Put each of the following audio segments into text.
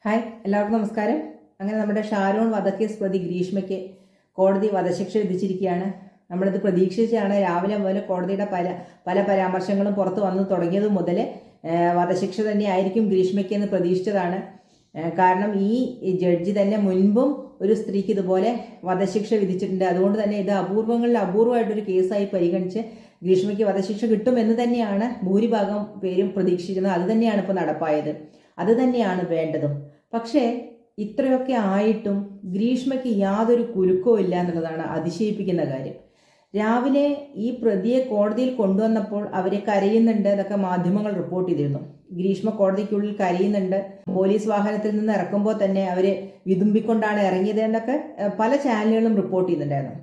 Hi, എല്ലാവർക്കും നമസ്കാരം. അങ്ങനെ നമ്മുടെ ഷാരോൺ വധക്കേസ് പ്രതി ഗ്രീഷ്മയ്ക്ക് കോടതി വധശിക്ഷ വിധിച്ചിരിക്കുകയാണ്. നമ്മളിത് പ്രതീക്ഷിച്ചാണ്. രാവിലെ മുതൽ കോടതിയുടെ പല പരാമർശങ്ങളും പുറത്ത് വന്നു തുടങ്ങിയത് മുതൽ വധശിക്ഷ തന്നെയായിരിക്കും ഗ്രീഷ്മയ്ക്ക് എന്ന് പ്രതീക്ഷിച്ചതാണ്. കാരണം ഈ ജഡ്ജി തന്നെ മുൻപും ഒരു സ്ത്രീക്ക് ഇതുപോലെ വധശിക്ഷ വിധിച്ചിട്ടുണ്ട്. അതുകൊണ്ട് തന്നെ ഇത് അപൂർവങ്ങളിൽ അപൂർവമായിട്ടൊരു കേസായി പരിഗണിച്ച് ഗ്രീഷ്മയ്ക്ക് വധശിക്ഷ കിട്ടുമെന്ന് തന്നെയാണ് ഭൂരിഭാഗം പേരും പ്രതീക്ഷിക്കുന്നത്. അത് തന്നെയാണ് ഇപ്പോൾ നടപ്പായത്. അത് തന്നെയാണ് വേണ്ടതും. പക്ഷേ ഇത്രയൊക്കെ ആയിട്ടും ഗ്രീഷ്മയ്ക്ക് യാതൊരു കുലുക്കവും ഇല്ല എന്നുള്ളതാണ് അതിശയിപ്പിക്കുന്ന കാര്യം. രാവിലെ ഈ പ്രതിയെ കോടതിയിൽ കൊണ്ടുവന്നപ്പോൾ അവരെ കരയുന്നുണ്ട് എന്നൊക്കെ മാധ്യമങ്ങൾ റിപ്പോർട്ട് ചെയ്തിരുന്നു. ഗ്രീഷ്മ കോടതിക്കുള്ളിൽ കരയുന്നുണ്ട്, പോലീസ് വാഹനത്തിൽ നിന്ന് ഇറക്കുമ്പോൾ തന്നെ അവര് വിതുമ്പിക്കൊണ്ടാണ് ഇറങ്ങിയത് എന്നൊക്കെ പല ചാനലുകളും റിപ്പോർട്ട് ചെയ്യുന്നുണ്ടായിരുന്നു.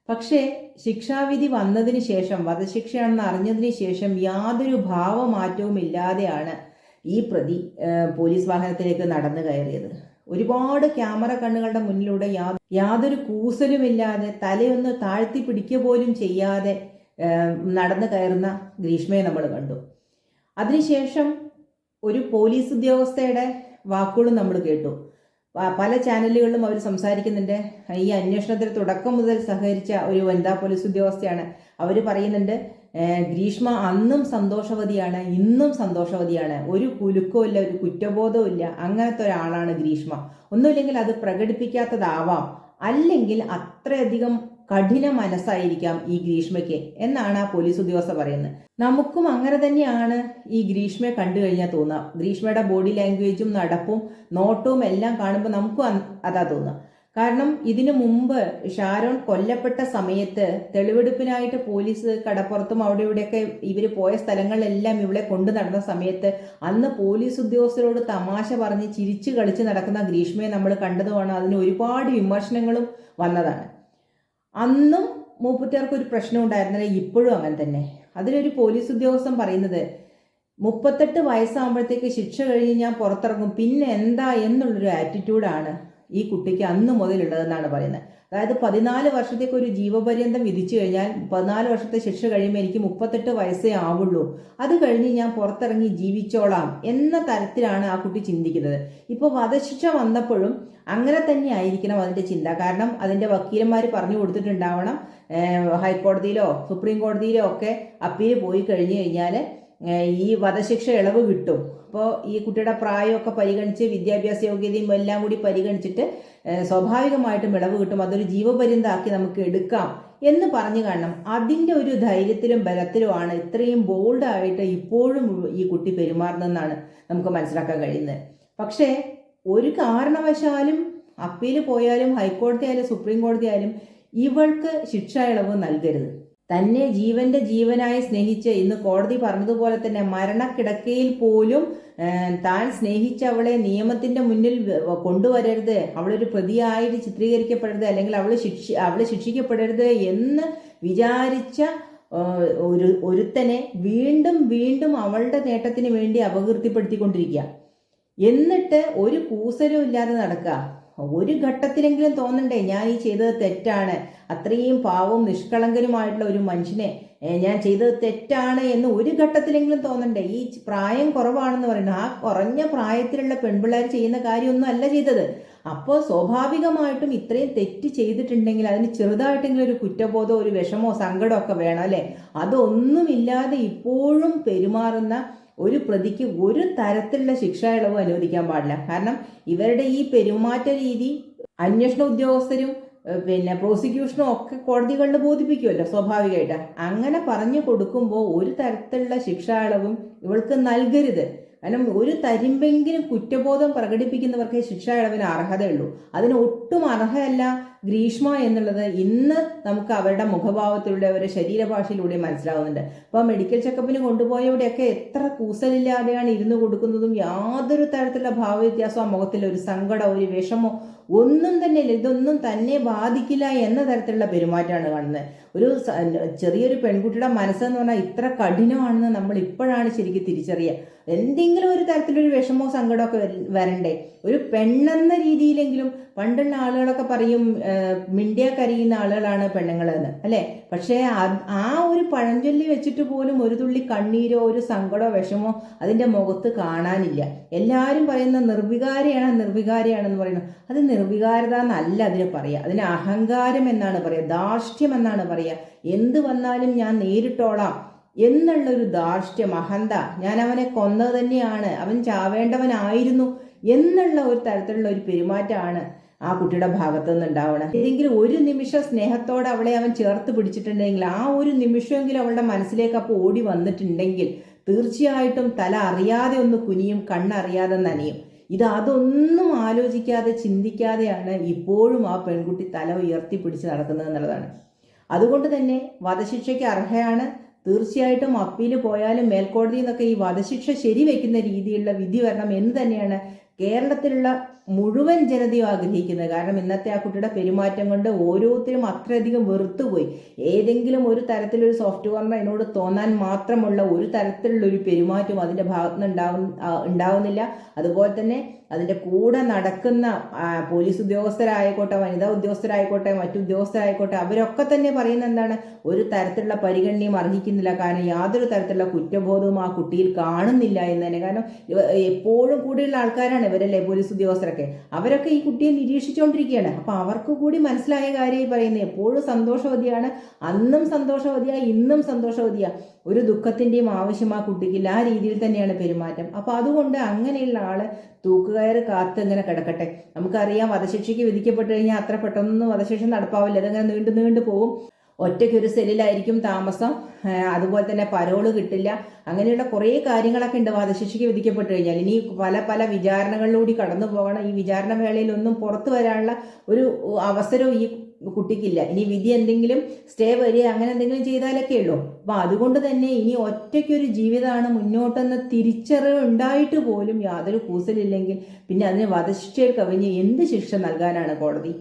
പക്ഷേ ശിക്ഷാവിധി വന്നതിന് ശേഷം, വധശിക്ഷയാണെന്ന് അറിഞ്ഞതിന് ശേഷം യാതൊരു ഭാവമാറ്റവും ഇല്ലാതെയാണ് ഈ പ്രതി പോലീസ് വാഹനത്തിലേക്ക് നടന്നു കയറിയത്. ഒരുപാട് ക്യാമറ കണ്ണുകളുടെ മുന്നിലൂടെ യാതൊരു കൂസലുമില്ലാതെ, തലയൊന്ന് താഴ്ത്തി പിടിക്കുക പോലും ചെയ്യാതെ നടന്നു കയറുന്ന ഗ്രീഷ്മയെ നമ്മൾ കണ്ടു. അതിനുശേഷം ഒരു പോലീസ് ഉദ്യോഗസ്ഥയുടെ വാക്കുകളും നമ്മൾ കേട്ടു. പല ചാനലുകളിലും അവർ സംസാരിക്കുന്നുണ്ട്. ഈ അന്വേഷണത്തിൽ തുടക്കം മുതൽ സഹകരിച്ച ഒരു വനിതാ പോലീസ് ഉദ്യോഗസ്ഥയാണ്. അവർ പറയുന്നുണ്ട്, ഗ്രീഷ്മ അന്നും സന്തോഷവതിയാണ്, ഇന്നും സന്തോഷവതിയാണ്, ഒരു കുലുക്കവും ഇല്ല, ഒരു കുറ്റബോധവും ഇല്ല. അങ്ങനത്തെ ഒരാളാണ് ഗ്രീഷ്മ. ഒന്നുമില്ലെങ്കിൽ അത് പ്രകടിപ്പിക്കാത്തതാവാം, അല്ലെങ്കിൽ അത്രയധികം കഠിന മനസ്സായിരിക്കാം ഈ ഗ്രീഷ്മയ്ക്ക് എന്നാണ് ആ പോലീസ് ഉദ്യോഗസ്ഥ പറയുന്നത്. നമുക്കും അങ്ങനെ തന്നെയാണ് ഈ ഗ്രീഷ്മയെ കണ്ടു കഴിഞ്ഞാൽ തോന്നുക. ഗ്രീഷ്മയുടെ ബോഡി ലാംഗ്വേജും നടപ്പും നോട്ടവും എല്ലാം കാണുമ്പോൾ നമുക്കും അതാ തോന്നുക. കാരണം ഇതിനു മുമ്പ് ഷാരോൺ കൊല്ലപ്പെട്ട സമയത്ത് തെളിവെടുപ്പിനായിട്ട് പോലീസ് കടപ്പുറത്തും അവിടെ ഇവിടെയൊക്കെ ഇവർ പോയ സ്ഥലങ്ങളിലെല്ലാം ഇവളെ കൊണ്ടു നടന്ന സമയത്ത് അന്ന് പോലീസ് ഉദ്യോഗസ്ഥരോട് തമാശ പറഞ്ഞ് ചിരിച്ചു കളിച്ച് നടക്കുന്ന ഗ്രീഷ്മയെ നമ്മൾ കണ്ടതുമാണ്. അതിന് ഒരുപാട് വിമർശനങ്ങളും വന്നതാണ്. അന്നും മൂപ്പുറ്റാർക്ക് ഒരു പ്രശ്നം ഉണ്ടായിരുന്നില്ല, ഇപ്പോഴും അങ്ങനെ തന്നെ. അതിലൊരു പോലീസ് ഉദ്യോഗസ്ഥൻ പറയുന്നത്, 38 വയസ്സാകുമ്പോഴത്തേക്ക് ശിക്ഷ കഴിഞ്ഞ് ഞാൻ പുറത്തിറങ്ങും, പിന്നെ എന്താ എന്നുള്ളൊരു ആറ്റിറ്റ്യൂഡാണ് ഈ കുട്ടിക്ക് അന്ന് മുതലുള്ളതെന്നാണ് പറയുന്നത്. അതായത് 14 വർഷത്തേക്ക് ഒരു ജീവപര്യന്തം വിധിച്ചു കഴിഞ്ഞാൽ 14 വർഷത്തെ ശിക്ഷ കഴിയുമ്പോൾ എനിക്ക് 38 വയസ്സേ ആവുള്ളൂ, അത് കഴിഞ്ഞ് ഞാൻ പുറത്തിറങ്ങി ജീവിച്ചോളാം എന്ന തരത്തിലാണ് ആ കുട്ടി ചിന്തിക്കുന്നത്. ഇപ്പോൾ വധശിക്ഷ വന്നപ്പോഴും അങ്ങനെ തന്നെ ആയിരിക്കണം അതിൻ്റെ ചിന്ത. കാരണം അതിൻ്റെ വക്കീലന്മാർ പറഞ്ഞു കൊടുത്തിട്ടുണ്ടാവണം, ഹൈക്കോടതിയിലോ സുപ്രീം കോടതിയിലോ ഒക്കെ അപ്പീൽ പോയി കഴിഞ്ഞു കഴിഞ്ഞാൽ ഈ വധശിക്ഷ ഇളവ് കിട്ടും. അപ്പോൾ ഈ കുട്ടിയുടെ പ്രായമൊക്കെ പരിഗണിച്ച് വിദ്യാഭ്യാസ യോഗ്യതയും എല്ലാം കൂടി പരിഗണിച്ചിട്ട് സ്വാഭാവികമായിട്ടും ഇളവ് കിട്ടും, അതൊരു ജീവപര്യന്തമാക്കി നമുക്ക് എടുക്കാം എന്ന് പറഞ്ഞു കാണണം. അതിൻ്റെ ഒരു ധൈര്യത്തിലും ബലത്തിലുമാണ് ഇത്രയും ബോൾഡായിട്ട് ഇപ്പോഴും ഈ കുട്ടി പെരുമാറുന്നതെന്നാണ് നമുക്ക് മനസ്സിലാക്കാൻ കഴിയുന്നത്. പക്ഷേ ഒരു കാരണവശാലും അപ്പീൽ പോയാലും ഹൈക്കോടതി ആയാലും സുപ്രീം കോടതി ആയാലും ഇവൾക്ക് ശിക്ഷ ഇളവ് നൽകരുത്. തന്നെ ജീവന്റെ ജീവനായി സ്നേഹിച്ച്, ഇന്ന് കോടതി പറഞ്ഞതുപോലെ തന്നെ മരണക്കിടക്കയിൽ പോലും താൻ സ്നേഹിച്ച അവളെ നിയമത്തിന്റെ മുന്നിൽ കൊണ്ടുവരരുത്, അവളൊരു പ്രതിയായിട്ട് ചിത്രീകരിക്കപ്പെടരുത്, അല്ലെങ്കിൽ അവള് ശിക്ഷിക്കപ്പെടരുത് എന്ന് വിചാരിച്ച ഒരുത്തനെ വീണ്ടും വീണ്ടും അവളുടെ നേട്ടത്തിന് വേണ്ടി അപകീർത്തിപ്പെടുത്തിക്കൊണ്ടിരിക്കുക. എന്നിട്ട് ഒരു കൂസലും ഇല്ലാതെ നടക്കുക. ഒരു ഘട്ടത്തിലെങ്കിലും തോന്നണ്ടേ ഞാൻ ഈ ചെയ്തത് തെറ്റാണ്, അത്രയും പാവവും നിഷ്കളങ്കനുമായിട്ടുള്ള ഒരു മനുഷ്യനെ ഞാൻ ചെയ്തത് തെറ്റാണ് എന്ന് ഒരു ഘട്ടത്തിലെങ്കിലും തോന്നണ്ടേ? ഈ പ്രായം കുറവാണെന്ന് പറയുന്നത്, ആ കുറഞ്ഞ പ്രായത്തിലുള്ള പെൺപിള്ളേർ ചെയ്യുന്ന കാര്യമൊന്നും അല്ല ചെയ്തത്. അപ്പോൾ സ്വാഭാവികമായിട്ടും ഇത്രയും തെറ്റ് ചെയ്തിട്ടുണ്ടെങ്കിൽ അതിന് ചെറുതായിട്ടെങ്കിലും ഒരു കുറ്റബോധമോ ഒരു വിഷമോ സങ്കടമോ ഒക്കെ വേണം അല്ലേ? അതൊന്നുമില്ലാതെ ഇപ്പോഴും പെരുമാറുന്ന ഒരു പ്രതിക്ക് ഒരു തരത്തിലുള്ള ശിക്ഷാ ഇളവ് അനുവദിക്കാൻ പാടില്ല. കാരണം ഇവരുടെ ഈ പെരുമാറ്റ രീതി അന്വേഷണ ഉദ്യോഗസ്ഥരും പ്രോസിക്യൂഷനും ഒക്കെ കോടതികളിൽ ബോധിപ്പിക്കുമല്ലോ സ്വാഭാവികമായിട്ട്. അങ്ങനെ പറഞ്ഞു കൊടുക്കുമ്പോൾ ഒരു തരത്തിലുള്ള ശിക്ഷാ ഇളവും ഇവൾക്ക് നൽകരുത്. കാരണം ഒരു തരിമ്പെങ്കിലും കുറ്റബോധം പ്രകടിപ്പിക്കുന്നവർക്ക് ശിക്ഷാ ഇളവിന് അർഹതയുള്ളൂ. അതിന് ഒട്ടും അർഹയല്ല ഗ്രീഷ്മ എന്നുള്ളത് ഇന്ന് നമുക്ക് അവരുടെ മുഖഭാവത്തിലൂടെ അവരുടെ ശരീരഭാഷയിലൂടെ മനസ്സിലാവുന്നുണ്ട്. അപ്പോൾ മെഡിക്കൽ ചെക്കപ്പിന് കൊണ്ടുപോയവിടെയൊക്കെ എത്ര കൂസലില്ലാതെയാണ് ഇരുന്ന് കൊടുക്കുന്നതും യാതൊരു തരത്തിലുള്ള ഭാവവ്യത്യാസമോ മുഖത്തിൽ ഒരു സങ്കടമോ ഒരു വിഷമോ ഒന്നും തന്നെ ഇല്ല. ഇതൊന്നും തന്നെ ബാധിക്കില്ല എന്ന തരത്തിലുള്ള പെരുമാറ്റമാണ് കാണുന്നത്. ഒരു ചെറിയൊരു പെൺകുട്ടിയുടെ മനസ്സെന്ന് പറഞ്ഞാൽ ഇത്ര കഠിനമാണെന്ന് നമ്മൾ ഇപ്പോഴാണ് ശരിക്കും തിരിച്ചറിയുക. എന്തെങ്കിലും ഒരു തരത്തിലൊരു വിഷമോ സങ്കടമൊക്കെ വരണ്ടേ? ഒരു പെണ്ണെന്ന രീതിയിലെങ്കിലും പണ്ടുള്ള ആളുകളൊക്കെ പറയും മിണ്ടിയ കരയുന്ന ആളുകളാണ് പെണ്ണുങ്ങൾ എന്ന്, അല്ലേ? പക്ഷേ ആ ഒരു പഴഞ്ചൊല്ലി വെച്ചിട്ട് പോലും ഒരു തുള്ളി കണ്ണീരോ ഒരു സങ്കടമോ വിഷമോ അതിൻ്റെ മുഖത്ത് കാണാനില്ല. എല്ലാവരും പറയുന്ന നിർവികാരിയാണെന്ന് പറയുന്നത്. അത് നിർവികാരത എന്നല്ല അതിന് പറയുക, അതിന് അഹങ്കാരം എന്നാണ് പറയുക, ധാർഷ്ട്യം എന്നാണ് പറയുക. എന്ത് വന്നാലും ഞാൻ നേരിട്ടോളാം എന്നുള്ളൊരു ധാർഷ്ട്യം, അഹന്ത, ഞാൻ അവനെ കൊന്നത് തന്നെയാണ്, അവൻ ചാവേണ്ടവനായിരുന്നു എന്നുള്ള ഒരു തരത്തിലുള്ള ഒരു പെരുമാറ്റമാണ് ആ കുട്ടിയുടെ ഭാഗത്തു നിന്നുണ്ടാവണം. ഏതെങ്കിലും ഒരു നിമിഷം സ്നേഹത്തോടെ അവളെ അവൻ ചേർത്ത് പിടിച്ചിട്ടുണ്ടെങ്കിൽ, ആ ഒരു നിമിഷമെങ്കിലും അവളുടെ മനസ്സിലേക്ക് അപ്പോൾ ഓടി വന്നിട്ടുണ്ടെങ്കിൽ തീർച്ചയായിട്ടും തല അറിയാതെ ഒന്ന് കുനിയും, കണ്ണറിയാതെ നനയും. അതൊന്നും ആലോചിക്കാതെ ചിന്തിക്കാതെയാണ് ഇപ്പോഴും ആ പെൺകുട്ടി തല ഉയർത്തിപ്പിടിച്ച് നടക്കുന്നത് എന്നുള്ളതാണ്. അതുകൊണ്ട് തന്നെ വധശിക്ഷയ്ക്ക് അർഹയാണ്. തീർച്ചയായിട്ടും അപ്പീൽ പോയാലും മേൽക്കോടതിയിൽ നിന്നൊക്കെ ഈ വധശിക്ഷ ശരിവെക്കുന്ന രീതിയിലുള്ള വിധി വരണം എന്ന് തന്നെയാണ് കേരളത്തിലുള്ള മുഴുവൻ ജനതയും ആഗ്രഹിക്കുന്നത്. കാരണം ഇന്നത്തെ ആ കുട്ടിയുടെ പെരുമാറ്റം കൊണ്ട് ഓരോരുത്തരും അത്രയധികം വെറുത്തുപോയി. ഏതെങ്കിലും ഒരു തരത്തിലൊരു സോഫ്റ്റ് കോർണർ അതിനോട് തോന്നാൻ മാത്രമുള്ള ഒരു തരത്തിലുള്ള ഒരു പെരുമാറ്റവും അതിൻ്റെ ഭാഗത്തുനിന്ന് ഉണ്ടാവുന്നില്ല. അതുപോലെ തന്നെ അതിൻ്റെ കൂടെ നടക്കുന്ന പോലീസ് ഉദ്യോഗസ്ഥരായിക്കോട്ടെ, വനിതാ ഉദ്യോഗസ്ഥരായിക്കോട്ടെ, മറ്റു ഉദ്യോഗസ്ഥരായിക്കോട്ടെ, അവരൊക്കെ തന്നെ പറയുന്ന എന്താണ്, ഒരു തരത്തിലുള്ള പരിഗണനയും അർഹിക്കുന്നില്ല. കാരണം യാതൊരു തരത്തിലുള്ള കുറ്റബോധവും ആ കുട്ടിയിൽ കാണുന്നില്ല എന്ന് തന്നെ. കാരണം എപ്പോഴും കൂടിയുള്ള ആൾക്കാരാണ് ഇവരല്ലേ പോലീസ് ഉദ്യോഗസ്ഥരൊക്കെ. അവരൊക്കെ ഈ കുട്ടിയെ നിരീക്ഷിച്ചുകൊണ്ടിരിക്കുകയാണ്. അപ്പോൾ അവർക്ക് കൂടി മനസ്സിലായ കാര്യം പറയുന്നത്, എപ്പോഴും സന്തോഷവതിയാണ്, അന്നും സന്തോഷവതിയാ, ഇന്നും സന്തോഷവതിയാ, ഒരു ദുഃഖത്തിൻ്റെയും ആവശ്യം ആ കുട്ടിക്കില്ല. ആ രീതിയിൽ തന്നെയാണ് പെരുമാറ്റം. അപ്പോൾ അതുകൊണ്ട് അങ്ങനെയുള്ള ആള് തൂക്കുകയറ് കാത്ത് ഇങ്ങനെ കിടക്കട്ടെ. നമുക്കറിയാം വധശിക്ഷയ്ക്ക് വിധിക്കപ്പെട്ട് കഴിഞ്ഞാൽ അത്ര പെട്ടെന്നൊന്നും വധശിക്ഷ നടപ്പാവില്ല. അതങ്ങനെ നീണ്ടു പോകും. ഒറ്റയ്ക്കൊരു സെല്ലിലായിരിക്കും താമസം, അതുപോലെ തന്നെ പരോള് കിട്ടില്ല, അങ്ങനെയുള്ള കുറേ കാര്യങ്ങളൊക്കെ ഉണ്ട് വധശിക്ഷയ്ക്ക് വിധിക്കപ്പെട്ട് കഴിഞ്ഞാൽ. ഇനി പല വിചാരണകളിലൂടെ കടന്നു പോകണം. ഈ വിചാരണ വേളയിലൊന്നും പുറത്തു വരാനുള്ള ഒരു അവസരവും ഈ കുട്ടിക്കില്ല. ഇനി വിധി എന്തെങ്കിലും സ്റ്റേ വരിക അങ്ങനെ എന്തെങ്കിലും ചെയ്താലൊക്കെ ഉള്ളൂ. അപ്പം അതുകൊണ്ട് തന്നെ ഇനി ഒറ്റയ്ക്കൊരു ജീവിതമാണ് മുന്നോട്ടെന്ന് തിരിച്ചറിവ് ഉണ്ടായിട്ട് പോലും യാതൊരു കൂസലില്ലെങ്കിൽ പിന്നെ അതിന് വധശിക്ഷയിൽ കവിഞ്ഞ് എന്ത് ശിക്ഷ നൽകാനാണ് കോടതി?